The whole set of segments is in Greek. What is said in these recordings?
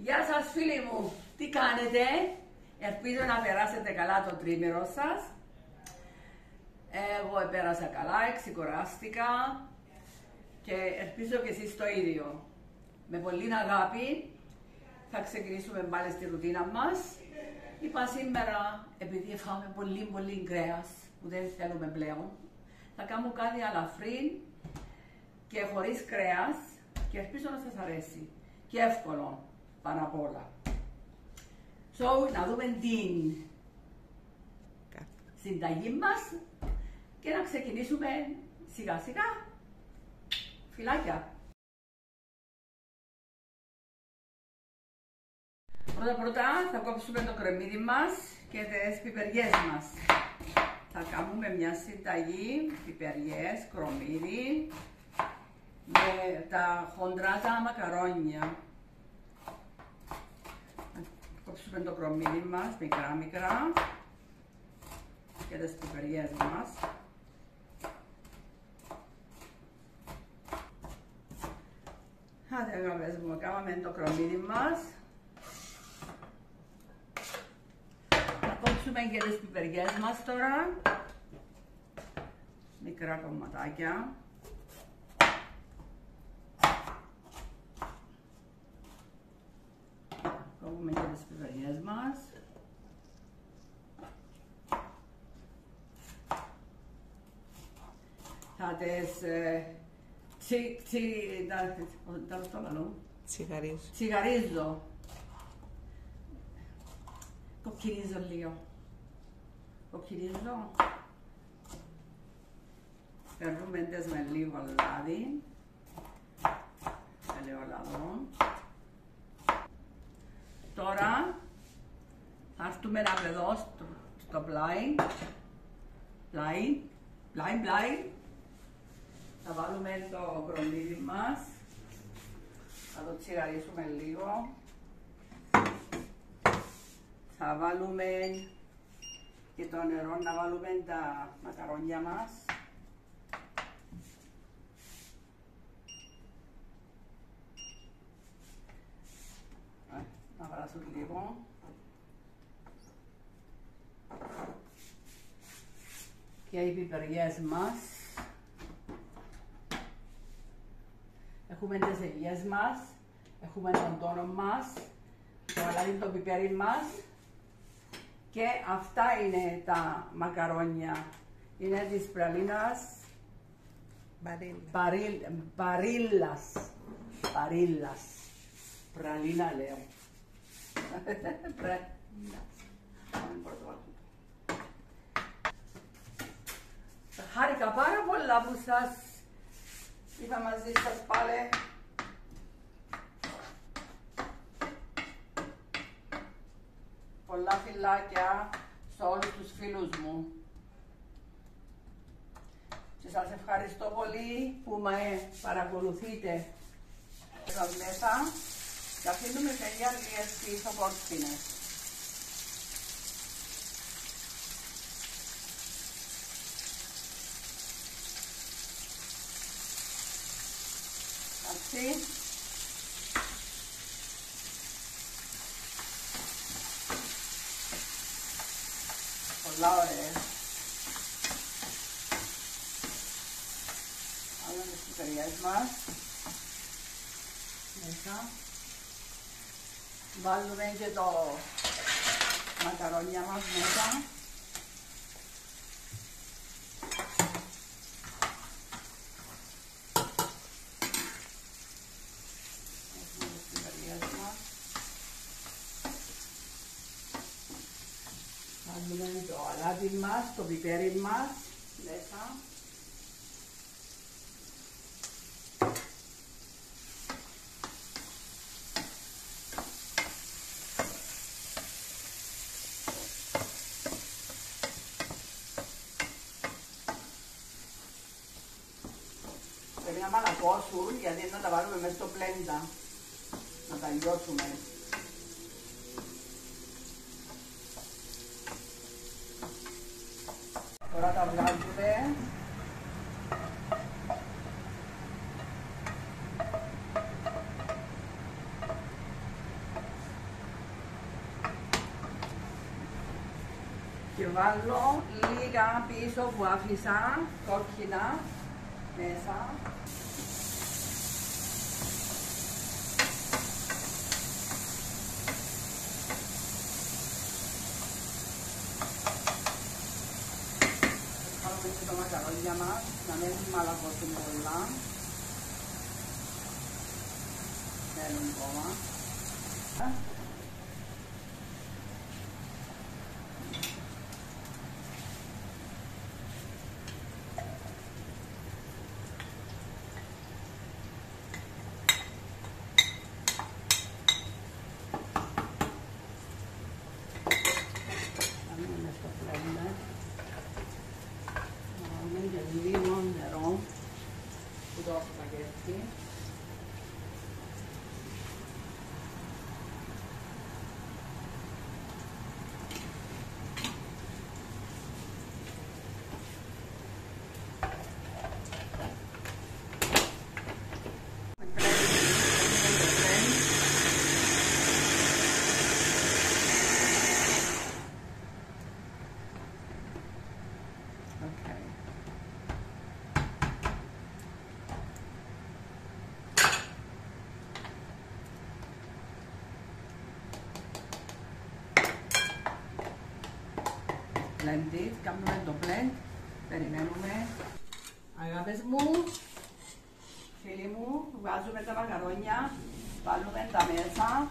Γεια σας φίλοι μου, τι κάνετε? Ελπίζω να περάσετε καλά το τρίμηνο σας. Εγώ πέρασα καλά, εξικουράστηκα και ελπίζω και εσείς το ίδιο. Με πολύ αγάπη θα ξεκινήσουμε πάλι στη ρουτίνα μας. Είπα σήμερα, επειδή φάμε πολύ κρέας που δεν θέλουμε πλέον, θα κάνω κάτι αλαφρύ και χωρίς κρέας και ελπίζω να σας αρέσει και εύκολο πάνω απ' όλα. Να δούμε την συνταγή μας και να ξεκινήσουμε σιγά σιγά. Φιλάκια! Πρώτα θα κόψουμε το κρεμμύδι μας και τις πιπεριές μας. Θα κάνουμε μια συνταγή, πιπεριές, κρεμμύδι με τα χοντρά τα μακαρόνια. Θα κόψουμε το κρεμμύδι μας μικρά και τις πιπεριές μας. Άντε, κάναμε το κρεμμύδι μας. Θα κόψουμε και τις πιπεριές μας τώρα. Μικρά κομματάκια. Κόβουμε και τις πιπεριές μας. Θα τις τσιγαρίζω. Κοκκινίζω λίγο. Παίρνουμε τις με λίγο λάδι. Λίγο λαδό. Τώρα θα έρθουμε εδώ στο πλάι. Πλάι. Θα βάλουμε το κρεμμύδι μας. Θα το τσιγαρίσουμε λίγο. Θα βάλουμε και το νερό να βάλουμε τα μακαρόνια μας. Να βράσω λίγο. Και οι πιπεριές μας. Έχουμε τις ελιές μας. Έχουμε τον τόνο μας. Το αλάτι το πιπέρι μας. Και αυτά είναι τα μακαρόνια. Είναι της πραλίνας Μπαρίλας. Πραλίνα λέω. Χάρηκα πάρα πολλά που σας είπα μαζί σας πάλι. Πολλά φιλάκια σε όλους τους φίλους μου. Και σας ευχαριστώ πολύ που με παρακολουθείτε εδώ μέσα και αφήνουμε σε λίγες πίσω πόρτσινες. Εντάξει. Πολλά ωραίες. Βάλουμε τις πιπεριές μας μέσα. Βάλουμε και το μακαρόνια μας μέσα. Έχουμε τις πιπεριές μας. Βάλουμε το αλάτι μας, το πιπέρι μας μέσα. Πρέπει να μαλακώσουν γιατί να τα βάλουμε μέσα στο πλέντα. Να τα λιώσουμε. Τώρα τα βγάζουμε. και βάλω λίγα πίσω που άφησα κόκκινα μέσα. Βάλουμε και τα μακαρόνια μας, να μην μαλακώσουν πολλά. Θέλουν ακόμα. Λίγο νερό που το σπαγγέτι. Blend it, κάνουμε το blend, περιμένουμε. Αγάπες μου, φίλοι μου, βάζουμε τα μακαρόνια, βάλουμε τα μέσα.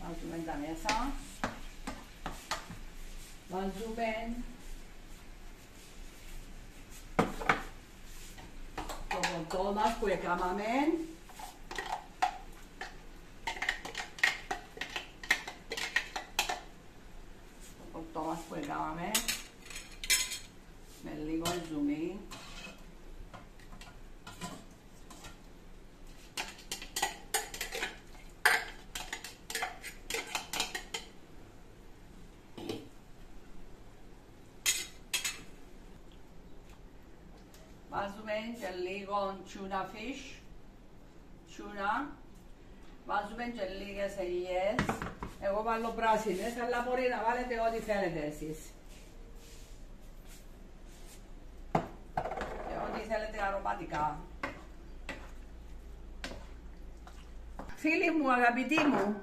Βάζουμε τα μέσα. Βάζουμε το ποτό μας που έκαναμε. Το ποτό μας που έκαναμε με λίγο ζουμί. Βάζουμε και λίγο tuna fish, tuna. Βάζουμε και λίγες ελιές. Εγώ βάλω πράσινες, αλλά μπορεί να βάλετε ό,τι θέλετε εσείς. Και ό,τι θέλετε αρωματικά. Φίλοι μου, αγαπητοί μου,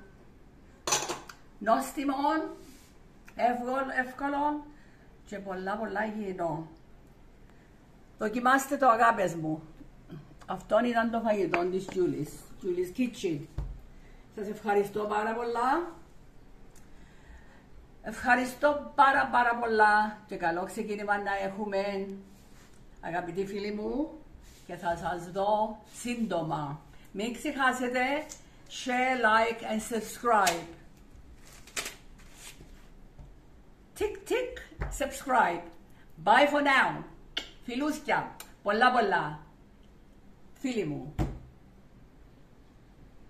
νόστιμο, εύκολο και πολλά υγιεινό. Δοκιμάστε το, αγάπες μου. Αυτό ήταν το φαγητό της Julie's Kitchen. Σας ευχαριστώ πάρα πολλά. Ευχαριστώ πάρα πολλά και καλό ξεκίνημα να έχουμε, αγαπητοί φίλοι μου, και θα σας δω σύντομα. Μην ξεχάσετε share, like and subscribe. Tick, subscribe. Bye for now. Φιλούσκια, πολλά, φίλοι μου.